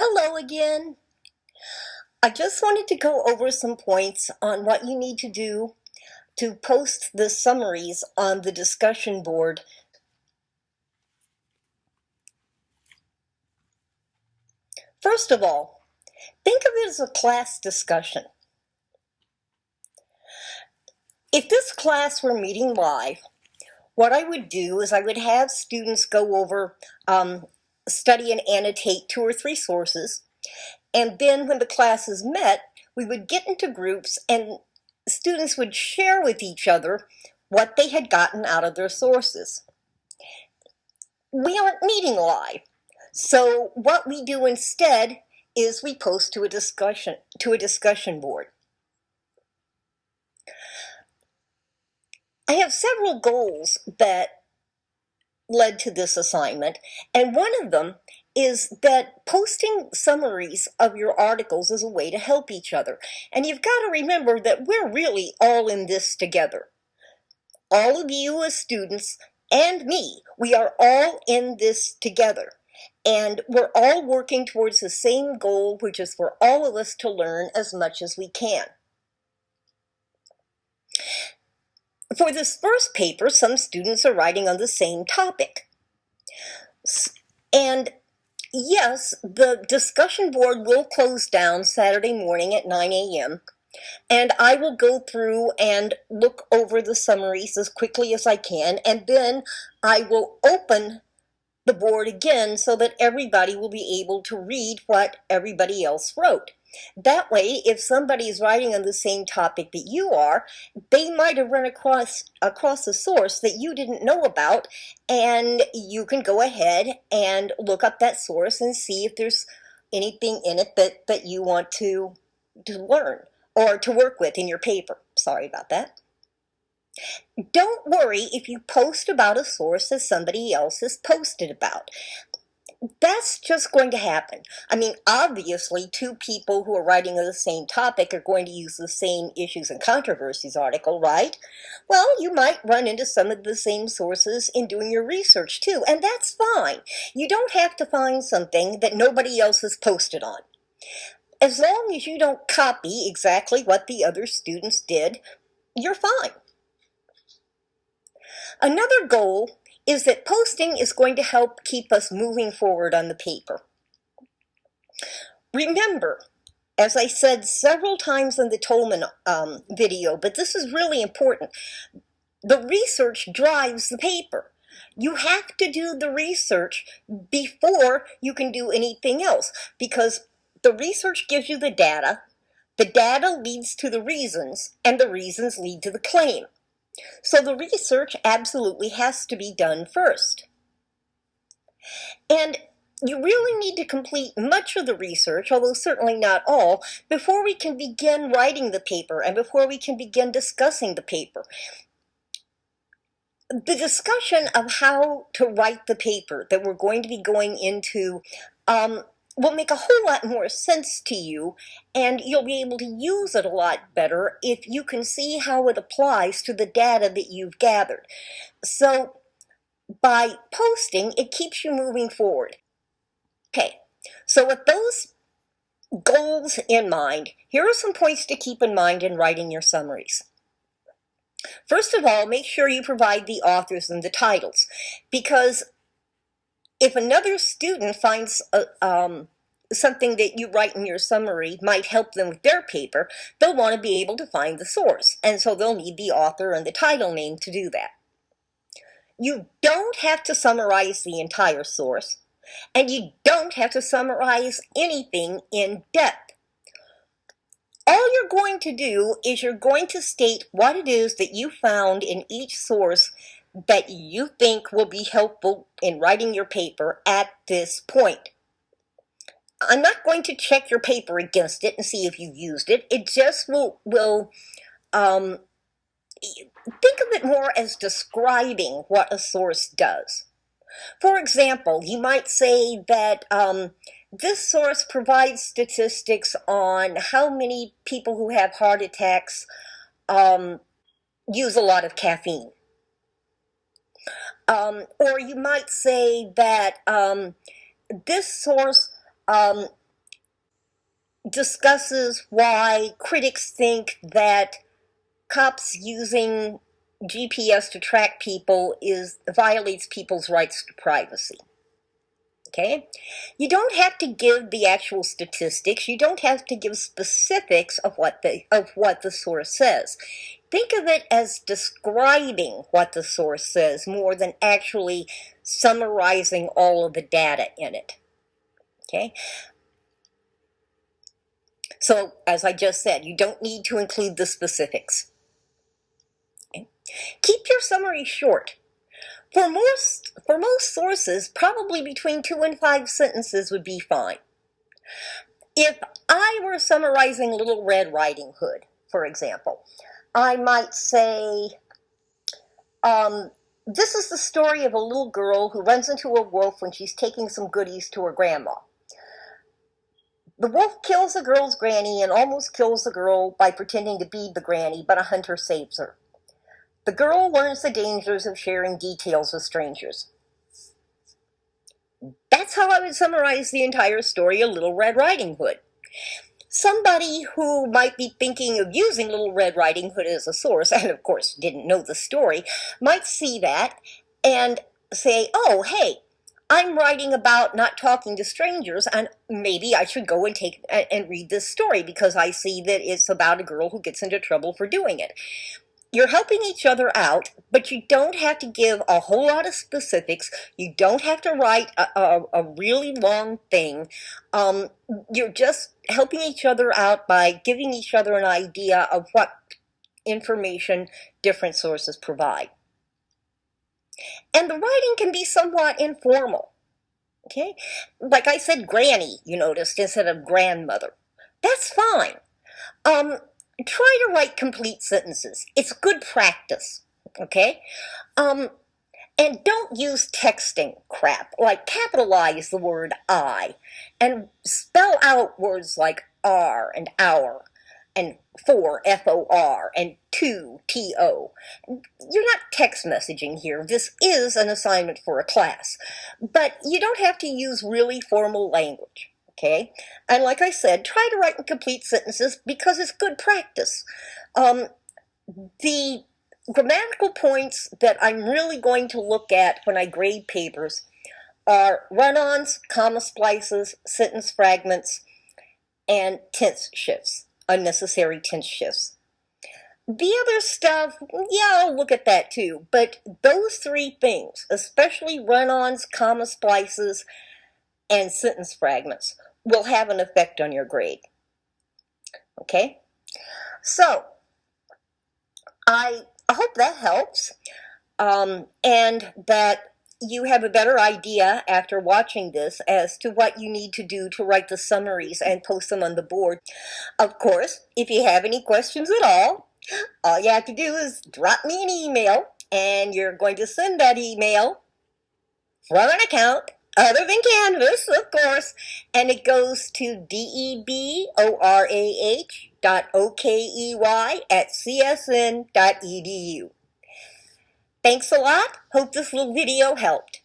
Hello again. I just wanted to go over some points on what you need to do to post the summaries on the discussion board. First of all, think of it as a class discussion. If this class were meeting live, what I would do is I would have students go over, study and annotate 2 or 3 sources, and then when the class is met, we would get into groups and students would share with each other what they had gotten out of their sources. We aren't meeting live, so what we do instead is we post to a discussion board. I have several goals that led to this assignment, and one of them is that posting summaries of your articles is a way to help each other. And you've got to remember that we're really all in this together. All of you as students and me, we are all in this together. And we're all working towards the same goal, which is for all of us to learn as much as we can. For this first paper, some students are writing on the same topic. And yes, the discussion board will close down Saturday morning at 9 a.m. And I will go through and look over the summaries as quickly as I can, and then I will open the board again so that everybody will be able to read what everybody else wrote. That way, if somebody is writing on the same topic that you are, they might have run across a source that you didn't know about, and you can go ahead and look up that source and see if there's anything in it that you want to learn or to work with in your paper. Sorry about that. Don't worry if you post about a source that somebody else has posted about. That's just going to happen. I mean, obviously, 2 people who are writing on the same topic are going to use the same issues and controversies article, right? Well, you might run into some of the same sources in doing your research, too, and that's fine. You don't have to find something that nobody else has posted on. As long as you don't copy exactly what the other students did, you're fine. Another goal is that posting is going to help keep us moving forward on the paper. Remember, as I said several times in the Tolman video, but this is really important, the research drives the paper. You have to do the research before you can do anything else, because the research gives you the data leads to the reasons, and the reasons lead to the claim. So the research absolutely has to be done first. And you really need to complete much of the research, although certainly not all, before we can begin writing the paper and before we can begin discussing the paper. The discussion of how to write the paper that we're going to be going into will make a whole lot more sense to you, and you'll be able to use it a lot better if you can see how it applies to the data that you've gathered. So by posting, it keeps you moving forward. Okay, so with those goals in mind, here are some points to keep in mind in writing your summaries. First of all, make sure you provide the authors and the titles, because if another student finds something that you write in your summary might help them with their paper, they'll want to be able to find the source, and so they'll need the author and the title name to do that. You don't have to summarize the entire source, and you don't have to summarize anything in depth. All you're going to do is you're going to state what it is that you found in each source that you think will be helpful in writing your paper at this point. I'm not going to check your paper against it and see if you've used it. It just will think of it more as describing what a source does. For example, you might say that this source provides statistics on how many people who have heart attacks use a lot of caffeine. Or you might say that this source discusses why critics think that cops using GPS to track people violates people's rights to privacy. Okay? You don't have to give the actual statistics. You don't have to give specifics of what the source says. Think of it as describing what the source says more than actually summarizing all of the data in it. Okay? So, as I just said, you don't need to include the specifics. Okay? Keep your summary short. For most sources, probably between 2 and 5 sentences would be fine. If I were summarizing Little Red Riding Hood, for example, I might say, this is the story of a little girl who runs into a wolf when she's taking some goodies to her grandma. The wolf kills the girl's granny and almost kills the girl by pretending to be the granny, but a hunter saves her. The girl learns the dangers of sharing details with strangers. That's how I would summarize the entire story of Little Red Riding Hood. Somebody who might be thinking of using Little Red Riding Hood as a source, and of course didn't know the story, might see that and say, oh, hey, I'm writing about not talking to strangers, and maybe I should go and read this story because I see that it's about a girl who gets into trouble for doing it. You're helping each other out, but you don't have to give a whole lot of specifics. You don't have to write a really long thing. You're just helping each other out by giving each other an idea of what information different sources provide. And the writing can be somewhat informal. Okay? Like I said, granny, you noticed, instead of grandmother. That's fine. Try to write complete sentences. It's good practice, okay? And don't use texting crap, like capitalize the word I, and spell out words like R and our, and for, F-O-R, and to, T-O. You're not text messaging here. This is an assignment for a class. But you don't have to use really formal language. Okay? And like I said, try to write in complete sentences because it's good practice. The grammatical points that I'm really going to look at when I grade papers are run-ons, comma splices, sentence fragments, and tense shifts, unnecessary tense shifts. The other stuff, yeah, I'll look at that too, but those 3 things, especially run-ons, comma splices, and sentence fragments, will have an effect on your grade. Okay? So, I hope that helps, and that you have a better idea after watching this as to what you need to do to write the summaries and post them on the board. Of course, if you have any questions at all you have to do is drop me an email, and you're going to send that email from an account other than Canvas, of course, and it goes to deborah.okey@csn.edu. Thanks a lot. Hope this little video helped.